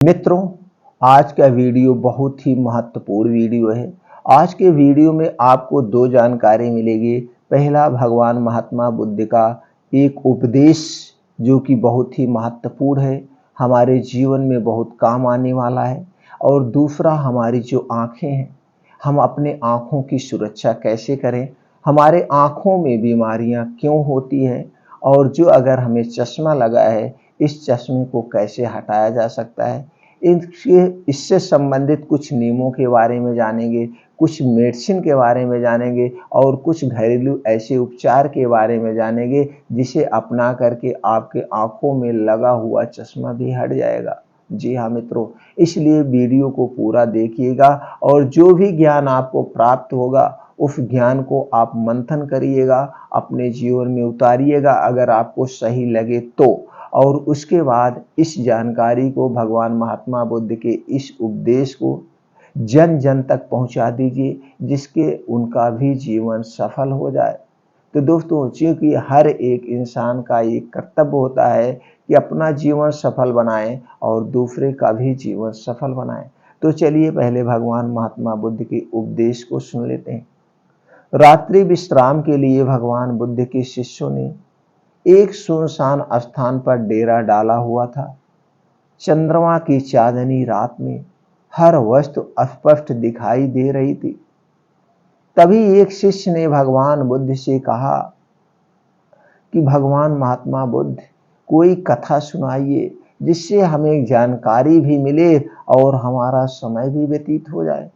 मित्रों, आज का वीडियो बहुत ही महत्वपूर्ण वीडियो है। आज के वीडियो में आपको दो जानकारी मिलेगी। पहला, भगवान महात्मा बुद्ध का एक उपदेश जो कि बहुत ही महत्वपूर्ण है, हमारे जीवन में बहुत काम आने वाला है। और दूसरा, हमारी जो आँखें हैं, हम अपने आँखों की सुरक्षा कैसे करें, हमारे आँखों में बीमारियाँ क्यों होती हैं, और जो अगर हमें चश्मा लगा है, इस चश्मे को कैसे हटाया जा सकता है। इससे संबंधित कुछ नियमों के बारे में जानेंगे, कुछ मेडिसिन के बारे में जानेंगे और कुछ घरेलू ऐसे उपचार के बारे में जानेंगे जिसे अपना करके आपके आंखों में लगा हुआ चश्मा भी हट जाएगा। जी हाँ मित्रों, इसलिए वीडियो को पूरा देखिएगा और जो भी ज्ञान आपको प्राप्त होगा उस ज्ञान को आप मंथन करिएगा, अपने जीवन में उतारिएगा अगर आपको सही लगे तो। और उसके बाद इस जानकारी को, भगवान महात्मा बुद्ध के इस उपदेश को जन जन तक पहुंचा दीजिए जिसके उनका भी जीवन सफल हो जाए। तो दोस्तों, चूंकि हर एक इंसान का ये कर्तव्य होता है कि अपना जीवन सफल बनाएं और दूसरे का भी जीवन सफल बनाएं। तो चलिए पहले भगवान महात्मा बुद्ध के उपदेश को सुन लेते हैं। रात्रि विश्राम के लिए भगवान बुद्ध के शिष्यों ने एक सुनसान स्थान पर डेरा डाला हुआ था। चंद्रमा की चांदनी रात में हर वस्तु स्पष्ट दिखाई दे रही थी। तभी एक शिष्य ने भगवान बुद्ध से कहा कि भगवान महात्मा बुद्ध, कोई कथा सुनाइए जिससे हमें जानकारी भी मिले और हमारा समय भी व्यतीत हो जाए।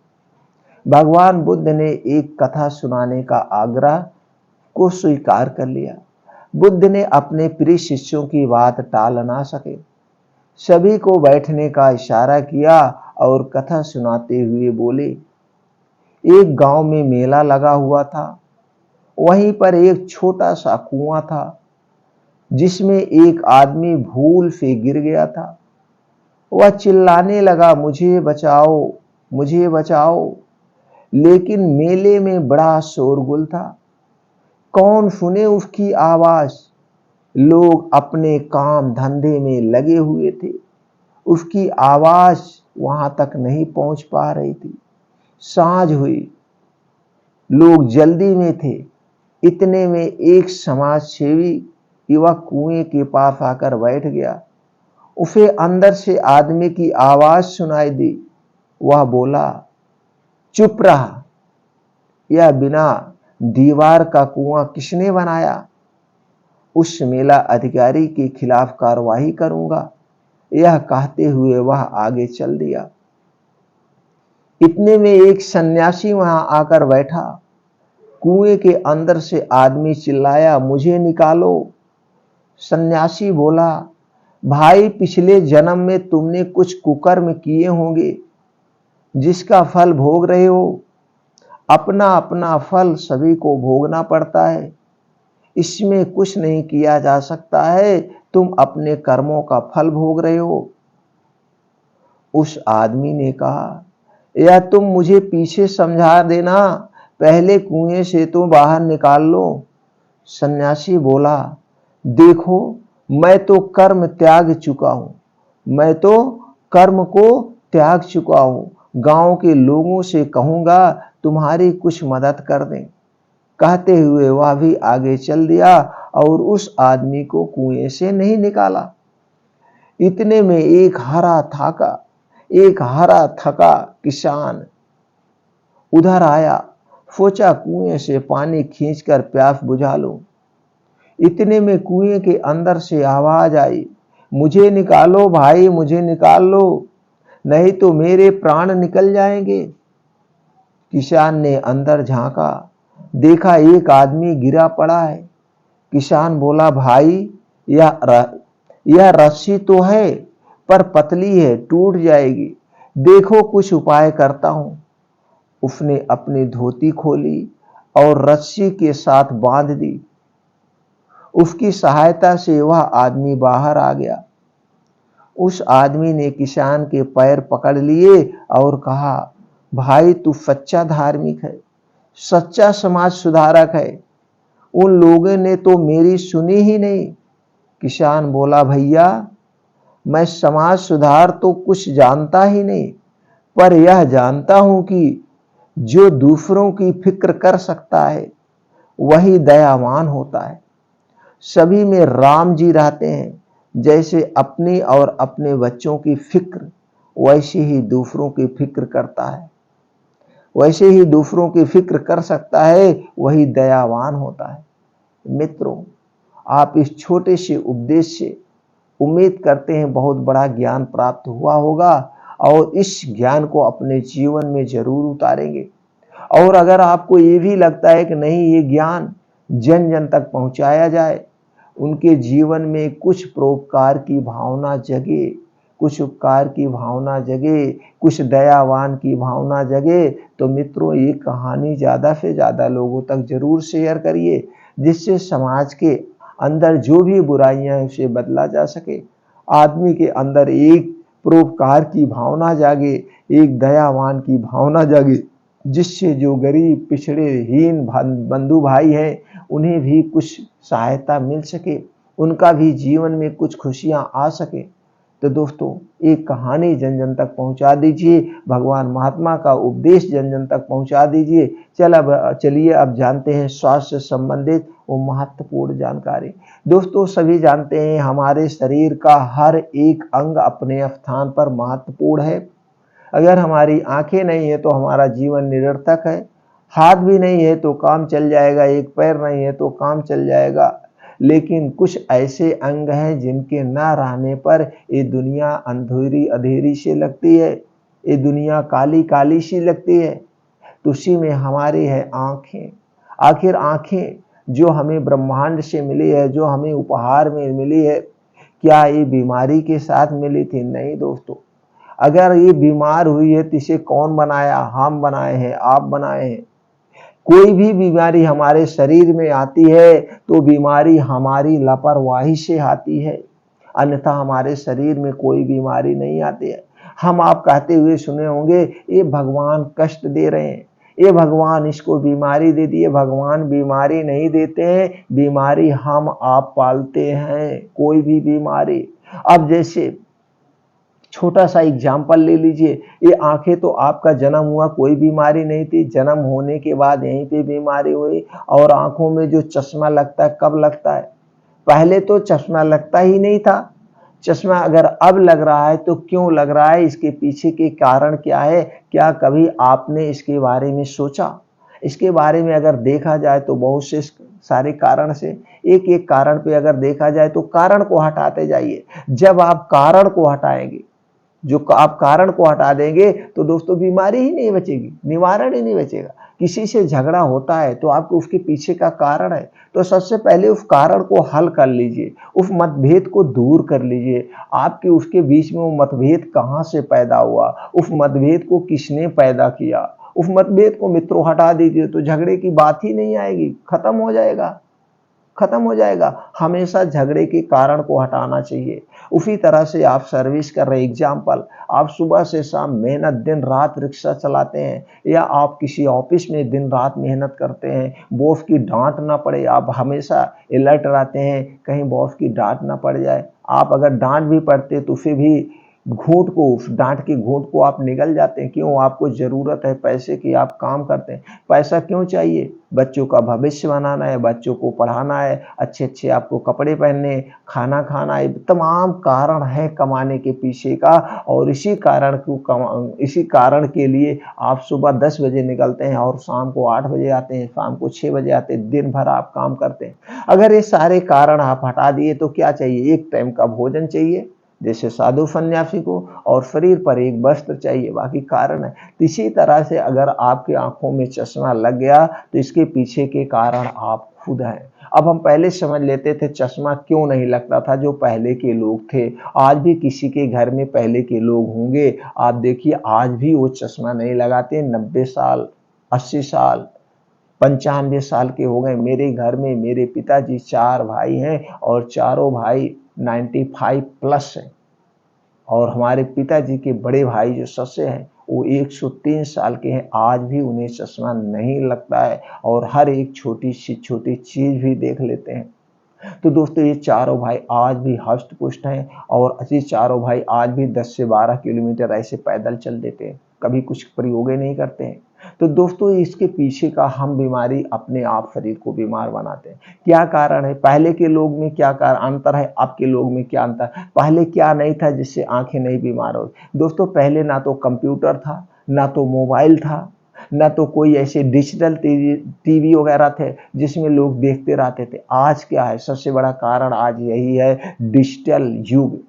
भगवान बुद्ध ने एक कथा सुनाने का आग्रह को स्वीकार कर लिया। बुद्ध ने अपने प्रिय शिष्यों की बात टाल ना सके, सभी को बैठने का इशारा किया और कथा सुनाते हुए बोले, एक गांव में मेला लगा हुआ था। वहीं पर एक छोटा सा कुआं था जिसमें एक आदमी भूल से गिर गया था। वह चिल्लाने लगा, मुझे बचाओ, मुझे बचाओ। लेकिन मेले में बड़ा शोरगुल था, कौन सुने उसकी आवाज। लोग अपने काम धंधे में लगे हुए थे, उसकी आवाज वहां तक नहीं पहुंच पा रही थी। सांझ हुई, लोग जल्दी में थे। इतने में एक समाज सेवी युवक कुएं के पास आकर बैठ गया। उसे अंदर से आदमी की आवाज सुनाई दी। वह बोला, चुप रहा, यह बिना दीवार का कुआं किसने बनाया? उस मेला अधिकारी के खिलाफ कार्रवाई करूंगा। यह कहते हुए वह आगे चल दिया। इतने में एक सन्यासी वहां आकर बैठा। कुएं के अंदर से आदमी चिल्लाया, मुझे निकालो। सन्यासी बोला, भाई, पिछले जन्म में तुमने कुछ कुकर्म किए होंगे जिसका फल भोग रहे हो। अपना अपना फल सभी को भोगना पड़ता है, इसमें कुछ नहीं किया जा सकता है। तुम अपने कर्मों का फल भोग रहे हो। उस आदमी ने कहा, या तुम मुझे पीछे समझा देना, पहले कुएं से तो बाहर निकाल लो। सन्यासी बोला, देखो, मैं तो कर्म त्याग चुका हूं, मैं तो कर्म को त्याग चुका हूं। गांव के लोगों से कहूंगा तुम्हारी कुछ मदद कर दें। कहते हुए वह भी आगे चल दिया और उस आदमी को कुएं से नहीं निकाला। इतने में एक हरा थका किसान उधर आया। सोचा कुएं से पानी खींचकर प्यास बुझा लूं। इतने में कुएं के अंदर से आवाज आई, मुझे निकालो भाई, मुझे निकाल लो, नहीं तो मेरे प्राण निकल जाएंगे। किसान ने अंदर झांका, देखा एक आदमी गिरा पड़ा है। किसान बोला, भाई, यह रस्सी तो है पर पतली है, टूट जाएगी, देखो कुछ उपाय करता हूं। उसने अपनी धोती खोली और रस्सी के साथ बांध दी। उसकी सहायता से वह आदमी बाहर आ गया। उस आदमी ने किसान के पैर पकड़ लिए और कहा, भाई, तू सच्चा धार्मिक है, सच्चा समाज सुधारक है। उन लोगों ने तो मेरी सुनी ही नहीं। किसान बोला, भैया, मैं समाज सुधार तो कुछ जानता ही नहीं, पर यह जानता हूं कि जो दूसरों की फिक्र कर सकता है वही दयावान होता है। सभी में राम जी रहते हैं। जैसे अपनी और अपने बच्चों की फिक्र वैसे ही दूसरों की फिक्र करता है, वैसे ही दूसरों की फिक्र कर सकता है, वही दयावान होता है। मित्रों, आप इस छोटे से उपदेश से उम्मीद करते हैं बहुत बड़ा ज्ञान प्राप्त हुआ होगा और इस ज्ञान को अपने जीवन में जरूर उतारेंगे। और अगर आपको ये भी लगता है कि नहीं, ये ज्ञान जन जन तक पहुंचाया जाए, उनके जीवन में कुछ परोपकार की भावना जगे, कुछ उपकार की भावना जगे, कुछ दयावान की भावना जगे, तो मित्रों ये कहानी ज़्यादा से ज़्यादा लोगों तक जरूर शेयर करिए, जिससे समाज के अंदर जो भी बुराइयां हैं उसे बदला जा सके। आदमी के अंदर एक परोपकार की भावना जागे, एक दयावान की भावना जागे, जिससे जो गरीब पिछड़े हीन बंधु भाई हैं उन्हें भी कुछ सहायता मिल सके, उनका भी जीवन में कुछ खुशियां आ सके। तो दोस्तों, एक कहानी जन जन तक पहुंचा दीजिए, भगवान महात्मा का उपदेश जन जन तक पहुंचा दीजिए। चलिए अब जानते हैं स्वास्थ्य से संबंधित वो महत्वपूर्ण जानकारी। दोस्तों, सभी जानते हैं हमारे शरीर का हर एक अंग अपने स्थान पर महत्वपूर्ण है। अगर हमारी आंखें नहीं है तो हमारा जीवन निरर्थक है, हाथ भी नहीं है तो काम चल जाएगा, एक पैर नहीं है तो काम चल जाएगा। लेकिन कुछ ऐसे अंग हैं जिनके ना रहने पर ये दुनिया अंधेरी अंधेरी सी लगती है, ये दुनिया काली काली सी लगती है। तो उसी में हमारी है आंखें। आखिर आंखें जो हमें ब्रह्मांड से मिली है, जो हमें उपहार में मिली है, क्या ये बीमारी के साथ मिली थी? नहीं दोस्तों। अगर ये बीमार हुई है तो इसे कौन बनाया? हम बनाए हैं, आप बनाए हैं। कोई भी बीमारी हमारे शरीर में आती है तो बीमारी हमारी लापरवाही से आती है, अन्यथा हमारे शरीर में कोई बीमारी नहीं आती है। हम आप कहते हुए सुने होंगे, ये भगवान कष्ट दे रहे हैं, ये भगवान इसको बीमारी दे दी। भगवान बीमारी नहीं देते हैं, बीमारी हम आप पालते हैं, कोई भी बीमारी। अब जैसे छोटा सा एग्जाम्पल ले लीजिए, ये आंखें तो आपका जन्म हुआ कोई बीमारी नहीं थी, जन्म होने के बाद यहीं पे बीमारी हुई। और आंखों में जो चश्मा लगता है कब लगता है? पहले तो चश्मा लगता ही नहीं था। चश्मा अगर अब लग रहा है तो क्यों लग रहा है? इसके पीछे के कारण क्या है? क्या कभी आपने इसके बारे में सोचा? इसके बारे में अगर देखा जाए तो बहुत से सारे कारण से, एक एक कारण पे अगर देखा जाए तो कारण को हटाते जाइए। जब आप कारण को हटाएंगे, जो आप कारण को हटा देंगे, तो दोस्तों बीमारी ही नहीं बचेगी, निवारण ही नहीं बचेगा। किसी से झगड़ा होता है तो आपको उसके पीछे का कारण है, तो सबसे पहले उस कारण को हल कर लीजिए, उस मतभेद को दूर कर लीजिए। आपके उसके बीच में वो मतभेद कहाँ से पैदा हुआ, उस मतभेद को किसने पैदा किया, उस मतभेद को मित्रों हटा दीजिए तो झगड़े की बात ही नहीं आएगी, खत्म हो जाएगा, खत्म हो जाएगा। हमेशा झगड़े के कारण को हटाना चाहिए। उसी तरह से आप सर्विस कर रहे, एग्जाम्पल, आप सुबह से शाम मेहनत दिन रात रिक्शा चलाते हैं, या आप किसी ऑफिस में दिन रात मेहनत करते हैं, बॉस की डांट ना पड़े, आप हमेशा अलर्ट रहते हैं कहीं बॉस की डांट ना पड़ जाए। आप अगर डांट भी पड़ते तो उसे भी घूंट को, उस डांट के घूंट को आप निगल जाते हैं। क्यों? आपको जरूरत है पैसे की, आप काम करते हैं। पैसा क्यों चाहिए? बच्चों का भविष्य बनाना है, बच्चों को पढ़ाना है, अच्छे अच्छे आपको कपड़े पहनने, खाना खाना है, तमाम कारण है कमाने के पीछे का। और इसी कारण के लिए आप सुबह 10 बजे निकलते हैं और शाम को 8 बजे आते हैं, शाम को 6 बजे आते हैं, दिन भर आप काम करते हैं। अगर ये सारे कारण आप हटा दिए तो क्या चाहिए? एक टाइम का भोजन चाहिए जैसे साधु सन्यासी को, और शरीर पर एक वस्त्र चाहिए, बाकी कारण है। इसी तरह से अगर आपकी आंखों में चश्मा लग गया तो इसके पीछे के कारण आप खुद हैं। अब हम पहले समझ लेते थे चश्मा क्यों नहीं लगता था, जो पहले के लोग थे। आज भी किसी के घर में पहले के लोग होंगे, आप देखिए आज भी वो चश्मा नहीं लगाते। 90 साल, 80 साल, 95 साल के हो गए। मेरे घर में मेरे पिताजी 4 भाई हैं और चारों भाई 95 प्लस हैं। और हमारे पिताजी के बड़े भाई जो ससे हैं वो 103 साल के हैं, आज भी उन्हें चश्मा नहीं लगता है और हर एक छोटी सी छोटी चीज भी देख लेते हैं। तो दोस्तों ये चारों भाई आज भी हष्ट पुष्ट हैं और ये चारों भाई आज भी 10 से 12 किलोमीटर ऐसे पैदल चल देते हैं, कभी कुछ प्रयोगे नहीं करते हैं। तो दोस्तों इसके पीछे का हम बीमारी अपने आप शरीर को बीमार बनाते हैं। क्या कारण है? पहले के लोग में क्या अंतर है, अब के लोग में क्या अंतर? पहले क्या नहीं था जिससे आंखें नहीं बीमार हो? दोस्तों पहले ना तो कंप्यूटर था, ना तो मोबाइल था, ना तो कोई ऐसे डिजिटल टीवी वगैरह थे जिसमें लोग देखते रहते थे। आज क्या है? सबसे बड़ा कारण आज यही है, डिजिटल युग,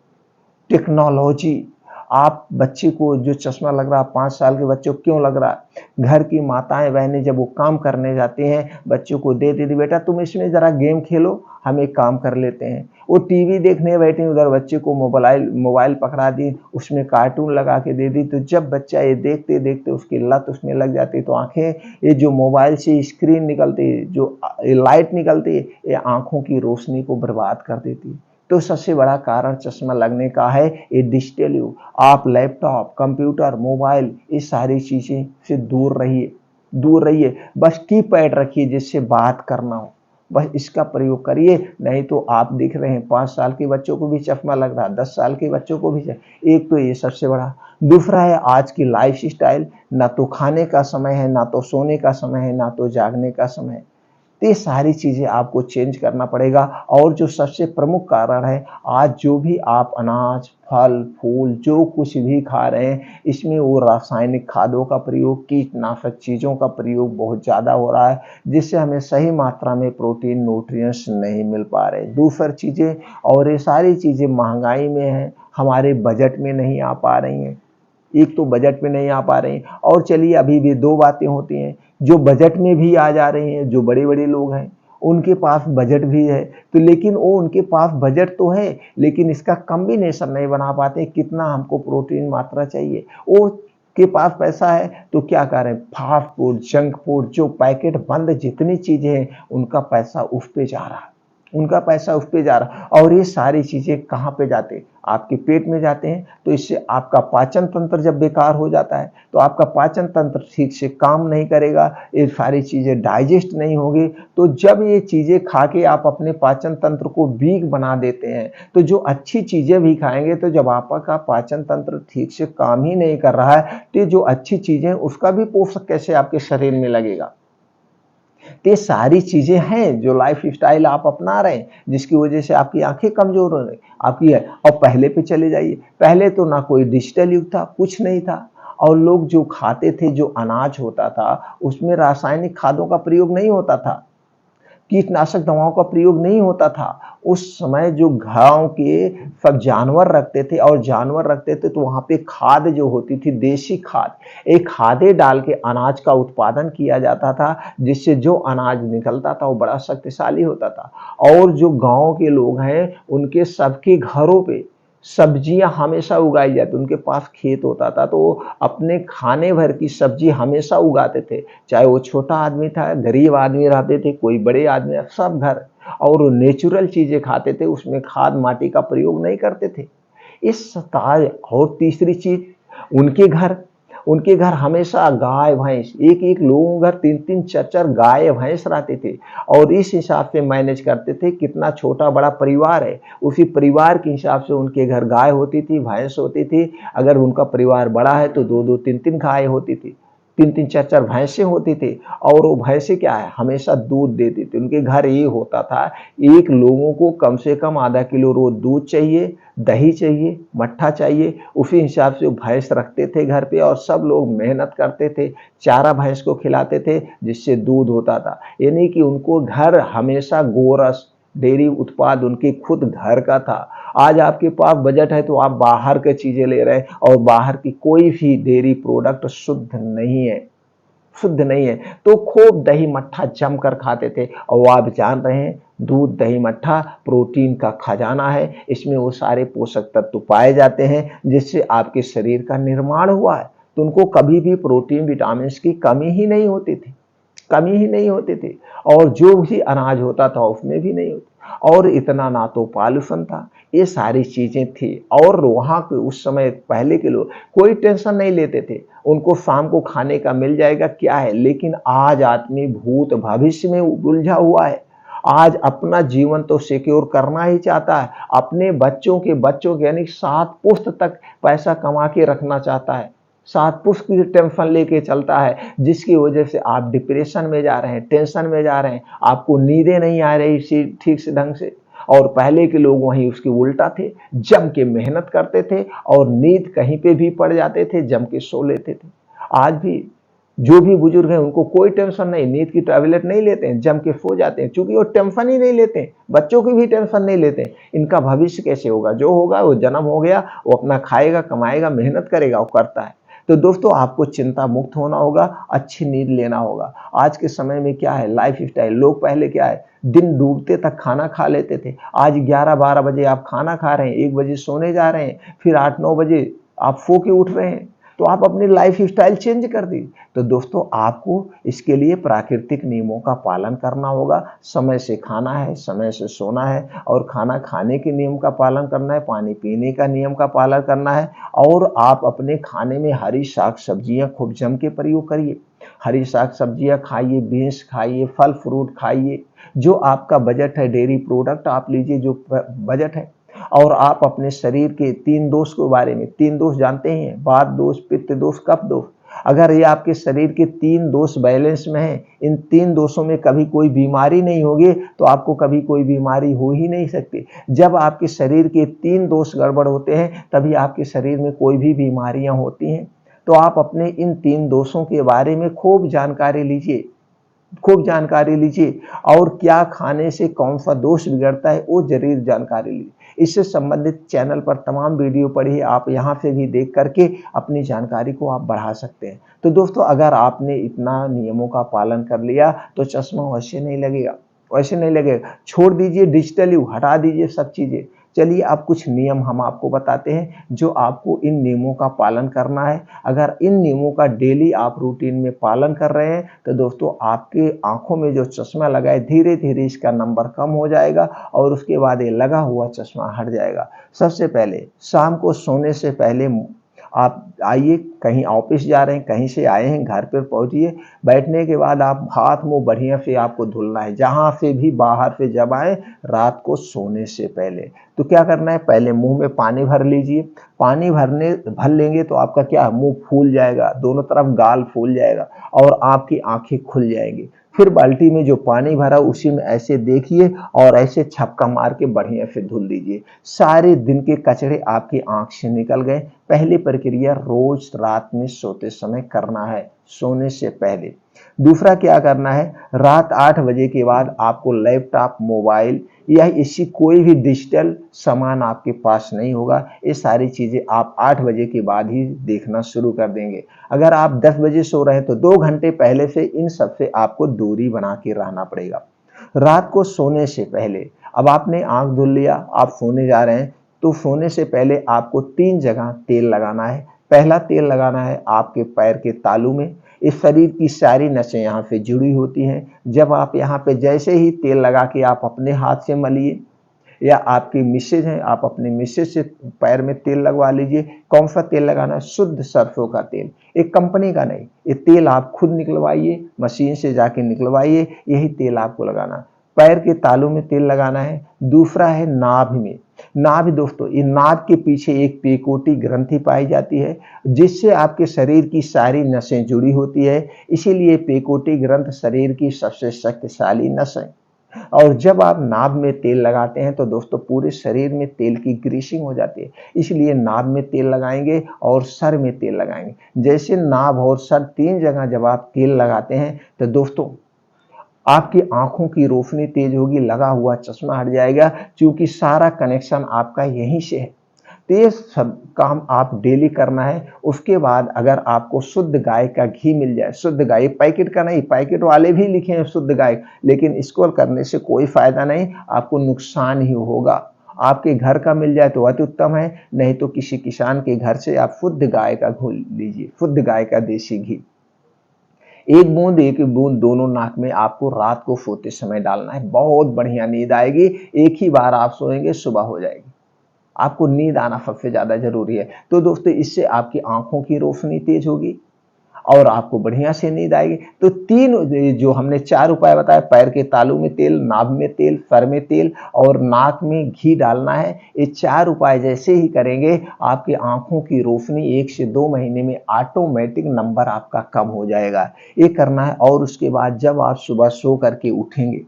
टेक्नोलॉजी। आप बच्चे को जो चश्मा लग रहा है 5 साल के बच्चे को क्यों लग रहा है? घर की माताएं बहनें जब वो काम करने जाती हैं बच्चों को दे देती, बेटा तुम इसमें जरा गेम खेलो, हम एक काम कर लेते हैं। वो टीवी देखने बैठे, उधर बच्चे को मोबाइल पकड़ा दी, उसमें कार्टून लगा के दे दी। तो जब बच्चा ये देखते देखते उसकी लत उसमें लग जाती है, तो आंखें, ये जो मोबाइल से स्क्रीन निकलती है, जो लाइट निकलती है, ये आंखों की रोशनी को बर्बाद कर देती है। तो सबसे बड़ा कारण चश्मा लगने का है ये डिजिटल युग। आप लैपटॉप, कंप्यूटर, मोबाइल, ये सारी चीजें से दूर रहिए, दूर रहिए। बस कीपैड रखिए जिससे बात करना हो, बस इसका प्रयोग करिए। नहीं तो आप देख रहे हैं 5 साल के बच्चों को भी चश्मा लग रहा है, 10 साल के बच्चों को भी। एक तो ये सबसे बड़ा। दूसरा है आज की लाइफ स्टाइल, ना तो खाने का समय है, ना तो सोने का समय है, ना तो जागने का समय है। तो ये सारी चीजें आपको चेंज करना पड़ेगा। और जो सबसे प्रमुख कारण है, आज जो भी आप अनाज, फल, फूल जो कुछ भी खा रहे हैं, इसमें वो रासायनिक खादों का प्रयोग, कीटनाशक चीज़ों का प्रयोग बहुत ज़्यादा हो रहा है, जिससे हमें सही मात्रा में प्रोटीन, न्यूट्रिएंट्स नहीं मिल पा रहे। दूसरी चीज़ें, और ये सारी चीज़ें महंगाई में हैं, हमारे बजट में नहीं आ पा रही हैं। एक तो बजट में नहीं आ पा रही हैं, और चलिए अभी भी दो बातें होती हैं, जो बजट में भी आ जा रही हैं, जो बड़े बड़े लोग हैं उनके पास बजट भी है, तो लेकिन वो उनके पास बजट तो है लेकिन इसका कॉम्बिनेशन नहीं बना पाते, कितना हमको प्रोटीन मात्रा चाहिए। वो के पास पैसा है तो क्या करें, फास्ट फूड, जंक फूड, जो पैकेट बंद जितनी चीजें हैं उनका पैसा उस पे जा रहा है, उनका पैसा उस पे जा रहा। और ये सारी चीजें कहाँ पे जाते हैं? आपके पेट में जाते हैं। तो इससे आपका पाचन तंत्र जब बेकार हो जाता है तो आपका पाचन तंत्र ठीक से काम नहीं करेगा, ये सारी चीजें डाइजेस्ट नहीं होगी। तो जब ये चीजें खा के आप अपने पाचन तंत्र को वीक बना देते हैं, तो जो अच्छी चीजें भी खाएंगे, तो जब आपका पाचन तंत्र ठीक से काम ही नहीं कर रहा है तो जो अच्छी चीजें उसका भी पोषक कैसे आपके शरीर में लगेगा? तो ये सारी चीजें हैं जो लाइफ स्टाइल आप अपना रहे हैं, जिसकी वजह से आपकी आंखें कमजोर हो रही आपकी है। और पहले पे चले जाइए, पहले तो ना कोई डिजिटल युग था, कुछ नहीं था, और लोग जो खाते थे, जो अनाज होता था उसमें रासायनिक खादों का प्रयोग नहीं होता था, कीटनाशक दवाओं का प्रयोग नहीं होता था। उस समय जो गांव के सब जानवर रखते थे, और जानवर रखते थे तो वहां पे खाद जो होती थी, देसी खाद, एक खादे डाल के अनाज का उत्पादन किया जाता था, जिससे जो अनाज निकलता था वो बड़ा शक्तिशाली होता था। और जो गांव के लोग हैं उनके सबके घरों पे सब्जियां हमेशा उगाई जाती, उनके पास खेत होता था तो वो अपने खाने भर की सब्जी हमेशा उगाते थे। चाहे वो छोटा आदमी था, गरीब आदमी रहते थे, कोई बड़े आदमी, सब घर। और वो नेचुरल चीजें खाते थे, उसमें खाद माटी का प्रयोग नहीं करते थे। इस ताज। और तीसरी चीज, उनके घर उनके घर हमेशा गाय भैंस, एक एक लोगों के घर 3-3 4-4 गाय भैंस रहते थे, और इस हिसाब से मैनेज करते थे कितना छोटा बड़ा परिवार है, उसी परिवार के हिसाब से उनके घर गाय होती थी, भैंस होती थी। अगर उनका परिवार बड़ा है तो 2-2 3-3 गाय होती थी, 3-3 4-4 भैंसें होती थी। और वो भैंसें क्या है, हमेशा दूध देती थी। उनके घर ये होता था, एक लोगों को कम से कम आधा किलो रोज दूध चाहिए, दही चाहिए, मट्ठा चाहिए। उसी हिसाब से वो भैंस रखते थे घर पे, और सब लोग मेहनत करते थे, चारा भैंस को खिलाते थे जिससे दूध होता था। यानी कि उनको घर हमेशा गोरस, डेयरी उत्पाद उनके खुद घर का था। आज आपके पास बजट है तो आप बाहर की चीजें ले रहे हैं, और बाहर की कोई भी डेयरी प्रोडक्ट शुद्ध नहीं है, शुद्ध नहीं है। तो खूब दही मट्ठा जमकर खाते थे। और आप जान रहे हैं, दूध, दही, मट्ठा प्रोटीन का खजाना है, इसमें वो सारे पोषक तत्व पाए जाते हैं जिससे आपके शरीर का निर्माण हुआ है। तो उनको कभी भी प्रोटीन, विटामिन की कमी ही नहीं होती थी, कमी ही नहीं होती थी। और जो भी अनाज होता था उसमें भी नहीं होती। और इतना ना तो पॉल्यूशन था, ये सारी चीजें थी। और वहां के उस समय पहले के लोग कोई टेंशन नहीं लेते थे, उनको शाम को खाने का मिल जाएगा क्या है। लेकिन आज आदमी भूत भविष्य में उलझा हुआ है। आज अपना जीवन तो सिक्योर करना ही चाहता है, अपने बच्चों के यानी 7 पुश्त तक पैसा कमा के रखना चाहता है, 7 पुश्त की टेंशन लेके चलता है, जिसकी वजह से आप डिप्रेशन में जा रहे हैं, टेंशन में जा रहे हैं, आपको नींदें नहीं आ रही ठीक से ढंग से। और पहले के लोग वहीं उसके उल्टा थे, जम के मेहनत करते थे और नींद कहीं पे भी पड़ जाते थे, जम के सो लेते थे। आज भी जो भी बुजुर्ग हैं उनको कोई टेंशन नहीं, नींद की टैबलेट नहीं लेते हैं, जम के सो जाते हैं, क्योंकि वो टेंशन ही नहीं लेते हैं, बच्चों की भी टेंशन नहीं लेते हैं। इनका भविष्य कैसे होगा? जो होगा वो जन्म हो गया, वो अपना खाएगा, कमाएगा, मेहनत करेगा, वो करता है। तो दोस्तों आपको चिंता मुक्त होना होगा, अच्छी नींद लेना होगा। आज के समय में क्या है, लाइफ स्टाइल, लोग पहले क्या है, दिन डूबते तक खाना खा लेते थे, आज 11-12 बजे आप खाना खा रहे हैं, 1 बजे सोने जा रहे हैं, फिर 8-9 बजे आप सो के उठ रहे हैं। तो आप अपनी लाइफ स्टाइल चेंज कर दी। तो दोस्तों आपको इसके लिए प्राकृतिक नियमों का पालन करना होगा। समय से खाना है, समय से सोना है, और खाना खाने के नियम का पालन करना है, पानी पीने का नियम का पालन करना है। और आप अपने खाने में हरी साग सब्जियां खूब जम के प्रयोग करिए, हरी साग सब्जियां खाइए, बीन्स खाइए, फल फ्रूट खाइए। जो आपका बजट है, डेयरी प्रोडक्ट आप लीजिए जो बजट है। और आप अपने शरीर के 3 दोष के बारे में, 3 दोष जानते हैं, वात दोष, पित्त दोष, कफ दोष। अगर ये आपके शरीर के 3 दोष बैलेंस में हैं, इन 3 दोषों में कभी कोई बीमारी नहीं होगी, तो आपको कभी कोई बीमारी हो ही नहीं सकती। जब आपके शरीर के 3 दोष गड़बड़ होते हैं, तभी आपके शरीर में कोई भी बीमारियां होती हैं। तो आप अपने इन 3 दोषों के बारे में खूब जानकारी लीजिए, खूब जानकारी लीजिए, और क्या खाने से कौन सा दोष बिगड़ता है वो जरूर जानकारी लीजिए। इससे संबंधित चैनल पर तमाम वीडियो पढ़िए, आप यहाँ से भी देख करके अपनी जानकारी को आप बढ़ा सकते हैं। तो दोस्तों अगर आपने इतना नियमों का पालन कर लिया तो चश्मा वैसे नहीं लगेगा, वैसे नहीं लगेगा। छोड़ दीजिए डिजिटल युग, हटा दीजिए सब चीजें। चलिए अब कुछ नियम हम आपको बताते हैं जो आपको इन नियमों का पालन करना है। अगर इन नियमों का डेली आप रूटीन में पालन कर रहे हैं तो दोस्तों आपके आंखों में जो चश्मा लगा है धीरे धीरे इसका नंबर कम हो जाएगा और उसके बाद ये लगा हुआ चश्मा हट जाएगा। सबसे पहले शाम को सोने से पहले आप आइए, कहीं ऑफिस जा रहे हैं, कहीं से आए हैं, घर पर पहुंचिए, बैठने के बाद आप हाथ मुंह बढ़िया से आपको धुलना है। जहां से भी बाहर से जब आए रात को सोने से पहले तो क्या करना है, पहले मुंह में पानी भर लीजिए। पानी भर लेंगे तो आपका क्या, मुंह फूल जाएगा, दोनों तरफ गाल फूल जाएगा और आपकी आंखें खुल जाएंगी। फिर बाल्टी में जो पानी भरा उसी में ऐसे देखिए और ऐसे छपका मार के बढ़िया से धुल दीजिए। सारे दिन के कचरे आपकी आंख से निकल गए। पहली प्रक्रिया रोज रात में सोते समय करना है, सोने से पहले। दूसरा क्या करना है, रात 8 बजे के बाद आपको लैपटॉप, मोबाइल या इसी कोई भी डिजिटल सामान आपके पास नहीं होगा। ये सारी चीजें आप 8 बजे के बाद ही देखना शुरू कर देंगे। अगर आप 10 बजे सो रहे हैं तो 2 घंटे पहले से इन सब से आपको दूरी बना के रहना पड़ेगा। रात को सोने से पहले अब आपने आंख धुल लिया, आप सोने जा रहे हैं, तो सोने से पहले आपको 3 जगह तेल लगाना है। पहला तेल लगाना है आपके पैर के तालू में। इस शरीर की सारी नसें यहाँ से जुड़ी होती हैं। जब आप यहाँ पे जैसे ही तेल लगा के आप अपने हाथ से मलिए, या आपकी मिसेज हैं, आप अपने मिसेज से पैर में तेल लगवा लीजिए। कौन सा तेल लगाना है, शुद्ध सरसों का तेल, एक कंपनी का नहीं। ये तेल आप खुद निकलवाइए, मशीन से जाके निकलवाइए, यही तेल आपको लगाना है। पैर के तालू में तेल लगाना है। दूसरा है नाभि में। नाभि दोस्तों, ये नाभ के पीछे एक पेकोटी ग्रंथि पाई जाती है जिससे आपके शरीर की सारी नसें जुड़ी होती है, इसीलिए पेकोटी ग्रंथ शरीर की सबसे शक्तिशाली नस है। और जब आप नाभ में तेल लगाते हैं तो दोस्तों पूरे शरीर में तेल की ग्रीसिंग हो जाती है, इसलिए नाभ में तेल लगाएंगे और सर में तेल लगाएंगे। जैसे नाभ और सर 3 जगह जब आप तेल लगाते हैं तो दोस्तों आपकी आंखों की रोशनी तेज होगी, लगा हुआ चश्मा हट जाएगा, क्योंकि सारा कनेक्शन आपका यहीं से है। तो ये सब काम आप डेली करना है। उसके बाद अगर आपको शुद्ध गाय का घी मिल जाए, शुद्ध गाय, पैकेट का नहीं, पैकेट वाले भी लिखे हैं शुद्ध गाय, लेकिन इसको करने से कोई फायदा नहीं, आपको नुकसान ही होगा। आपके घर का मिल जाए तो अति उत्तम है, नहीं तो किसी किसान के घर से आप शुद्ध गाय का घोल लीजिए, शुद्ध गाय का देसी घी। एक बूंद दोनों नाक में आपको रात को सोते समय डालना है। बहुत बढ़िया नींद आएगी, एक ही बार आप सोएंगे, सुबह हो जाएगी। आपको नींद आना सबसे ज्यादा जरूरी है। तो दोस्तों इससे आपकी आंखों की रोशनी तेज होगी, और आपको बढ़िया से नींद आएगी। तो तीन जो हमने 4 उपाय बताए, पैर के तालू में तेल, नाभ में तेल, सर में तेल और नाक में घी डालना है। ये 4 उपाय जैसे ही करेंगे आपकी आंखों की रोशनी 1 से 2 महीने में ऑटोमेटिक नंबर आपका कम हो जाएगा। ये करना है। और उसके बाद जब आप सुबह सो करके उठेंगे,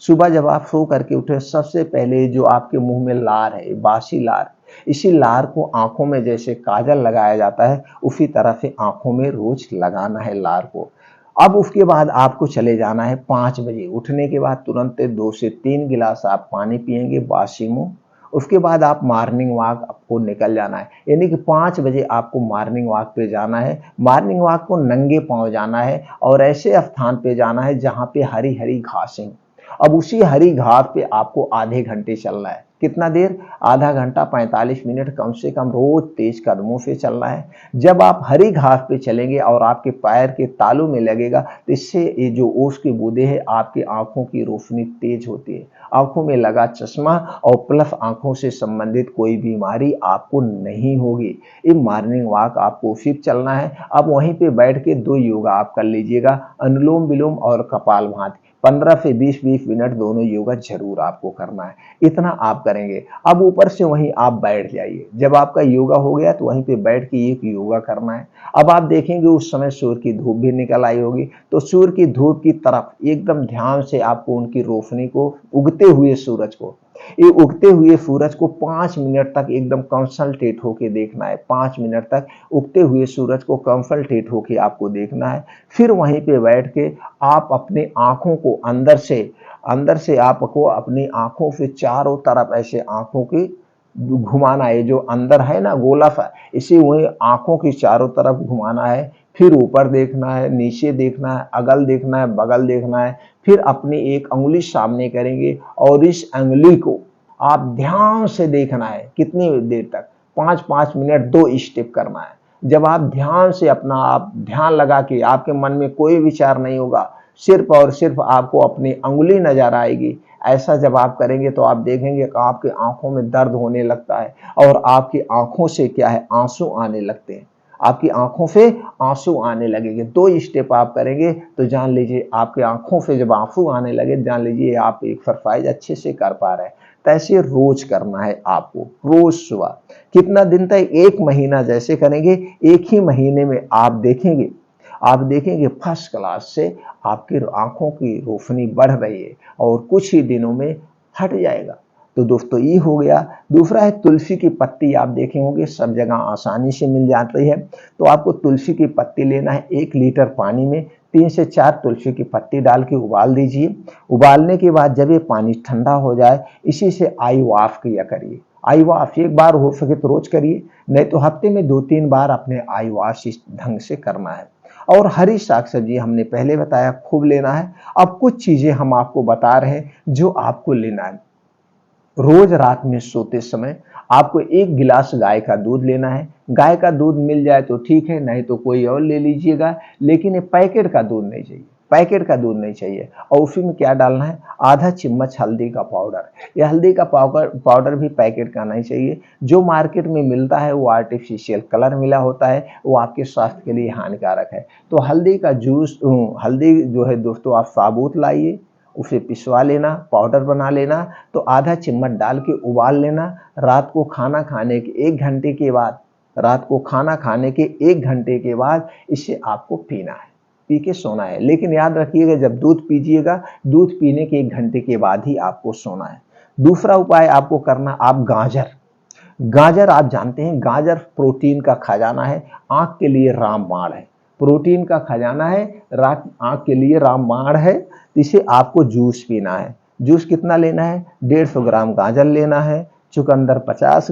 सुबह जब आप सो करके उठे, सबसे पहले जो आपके मुंह में लार है, बासी लार, इसी लार को आंखों में जैसे काजल लगाया जाता है उसी तरह से आंखों में रोज लगाना है लार को। अब उसके बाद आपको चले जाना है 5 बजे। उठने के बाद तुरंत 2 से 3 गिलास आप पानी पिएंगे बासी मुंह। उसके बाद आप मॉर्निंग वॉक आपको निकल जाना है, यानी कि 5 बजे आपको मॉर्निंग वॉक पे जाना है। मॉर्निंग वॉक को नंगे पांव जाना है और ऐसे स्थान पे जाना है जहां पे हरी हरी घासें। अब उसी हरी घास पे आपको आधे घंटे चलना है। कितना देर? आधा घंटा 45 मिनट कम से कम रोज तेज कदमों से चलना है। जब आप हरी घास पे चलेंगे और आपके पैर के तालू में लगेगा तो इससे ये जो ओस की बूंदें हैं आपकी आंखों की रोशनी तेज होती है, आंखों में लगा चश्मा और प्लस आंखों से संबंधित कोई बीमारी आपको नहीं होगी। ये मॉर्निंग वॉक आपको सिर्फ चलना है। अब वहीं पे बैठ के 2 योगा आप कर लीजिएगा, अनुलोम विलोम और कपालभाति। 15 से 20 मिनट दोनों योगा जरूर आपको करना है। इतना आप करेंगे। अब ऊपर से वहीं आप बैठ जाइए। जब आपका योगा हो गया तो वहीं पे बैठ के एक योगा करना है। अब आप देखेंगे उस समय सूर्य की धूप भी निकल आई होगी, तो सूर्य की धूप की तरफ एकदम ध्यान से आपको उनकी रोशनी को, उगते हुए सूरज को, ये उगते हुए सूरज को 5 मिनट तक एकदम कंसंट्रेट होके देखना है। 5 मिनट तक उगते हुए सूरज को कंसंट्रेट होके आपको देखना है। फिर वहीं पे बैठ के आप अपनी आंखों को अंदर से आपको अपनी आंखों से चारों तरफ ऐसे आंखों की घुमाना है। जो अंदर है ना गोला सा, इसी वही आंखों की चारों तरफ घुमाना है। फिर ऊपर देखना है, नीचे देखना है, अगल देखना है, बगल देखना है। फिर अपनी एक अंगुली सामने करेंगे और इस अंगुली को आप ध्यान से देखना है। कितनी देर तक? 5-5 मिनट 2 स्टेप करना है। जब आप ध्यान से अपना आप ध्यान लगा के, आपके मन में कोई विचार नहीं होगा, सिर्फ और सिर्फ आपको अपनी अंगुली नजर आएगी। ऐसा जब आप करेंगे तो आप देखेंगे कि आपकी आंखों में दर्द होने लगता है और आपकी आंखों से क्या है, आंसू आने लगते हैं। आपकी आंखों से आंसू आने लगेंगे। 2 स्टेप आप करेंगे तो जान लीजिए आपकी आंखों से जब आंसू आने लगे, जान लीजिए आप एक्सरसाइज अच्छे से कर पा रहे हैं। तो ऐसे रोज करना है आपको, रोज सुबह। कितना दिन तक? 1 महीना जैसे करेंगे, 1 ही महीने में आप देखेंगे फर्स्ट क्लास से आपकी आंखों की रोशनी बढ़ रही है और कुछ ही दिनों में हट जाएगा। तो दोस्तों ये हो गया। दूसरा है तुलसी की पत्ती। आप देखे होंगे सब जगह आसानी से मिल जाती है। तो आपको तुलसी की पत्ती लेना है। 1 लीटर पानी में 3 से 4 तुलसी की पत्ती डाल के उबाल दीजिए। उबालने के बाद जब ये पानी ठंडा हो जाए, इसी से आई वॉश किया करिए। आई वॉश एक बार हो सके तो रोज करिए, नहीं तो हफ्ते में 2-3 बार अपने आई वॉश इस ढंग से करना है। और हरी साग सब्जी हमने पहले बताया खूब लेना है। अब कुछ चीजें हम आपको बता रहे हैं जो आपको लेना है। रोज रात में सोते समय आपको 1 गिलास गाय का दूध लेना है। गाय का दूध मिल जाए तो ठीक है, नहीं तो कोई और ले लीजिएगा, लेकिन ये पैकेट का दूध नहीं चाहिए, पैकेट का दूध नहीं चाहिए। और उसी में क्या डालना है? आधा चम्मच हल्दी का पाउडर। यह हल्दी का पाउडर भी पैकेट का नहीं चाहिए। जो मार्केट में मिलता है वो आर्टिफिशियल कलर मिला होता है, वो आपके स्वास्थ्य के लिए हानिकारक है। तो हल्दी का जूस, हल्दी जो है दोस्तों आप साबुत लाइए, उसे पिसवा लेना, पाउडर बना लेना। तो आधा चम्मच डाल के उबाल लेना। रात को खाना खाने के 1 घंटे के बाद, रात को खाना खाने के 1 घंटे के बाद इसे आपको पीना है, पी के सोना है। लेकिन याद रखिएगा जब दूध पीजिएगा, दूध पीने के 1 घंटे के बाद ही आपको सोना है। दूसरा उपाय आपको करना, आप गाजर आप जानते हैं, गाजर प्रोटीन का खजाना है, आंख के लिए रामबाण है। प्रोटीन का खजाना है, आंख के लिए रामबाण है। इसे आपको जूस पीना है। जूस कितना लेना है? 150 ग्राम गाजर लेना है, चुकंदर 50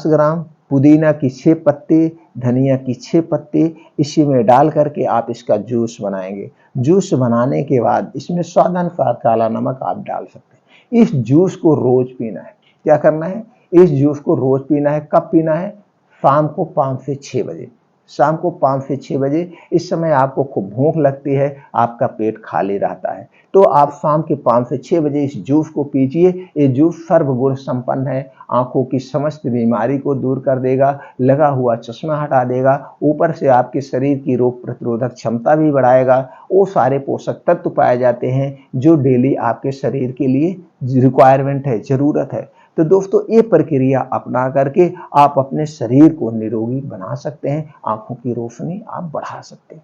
ग्राम, पुदीना की 6 पत्ती, धनिया की 6 पत्ती, इसी में डाल करके आप इसका जूस बनाएंगे। जूस बनाने के बाद इसमें स्वादानुसार काला नमक आप डाल सकते हैं। इस जूस को रोज पीना है। क्या करना है? इस जूस को रोज पीना है। कब पीना है? शाम को 5 से 6 बजे। शाम को 5 से 6 बजे, इस समय आपको खूब भूख लगती है, आपका पेट खाली रहता है, तो आप शाम के 5 से 6 बजे इस जूस को पीजिए। ये जूस सर्वगुण संपन्न है, आंखों की समस्त बीमारी को दूर कर देगा, लगा हुआ चश्मा हटा देगा, ऊपर से आपके शरीर की रोग प्रतिरोधक क्षमता भी बढ़ाएगा। वो सारे पोषक तत्व पाए जाते हैं जो डेली आपके शरीर के लिए रिक्वायरमेंट है, जरूरत है। तो दोस्तों, ये प्रक्रिया अपना करके आप अपने शरीर को निरोगी बना सकते हैं, आंखों की रोशनी आप बढ़ा सकते हैं।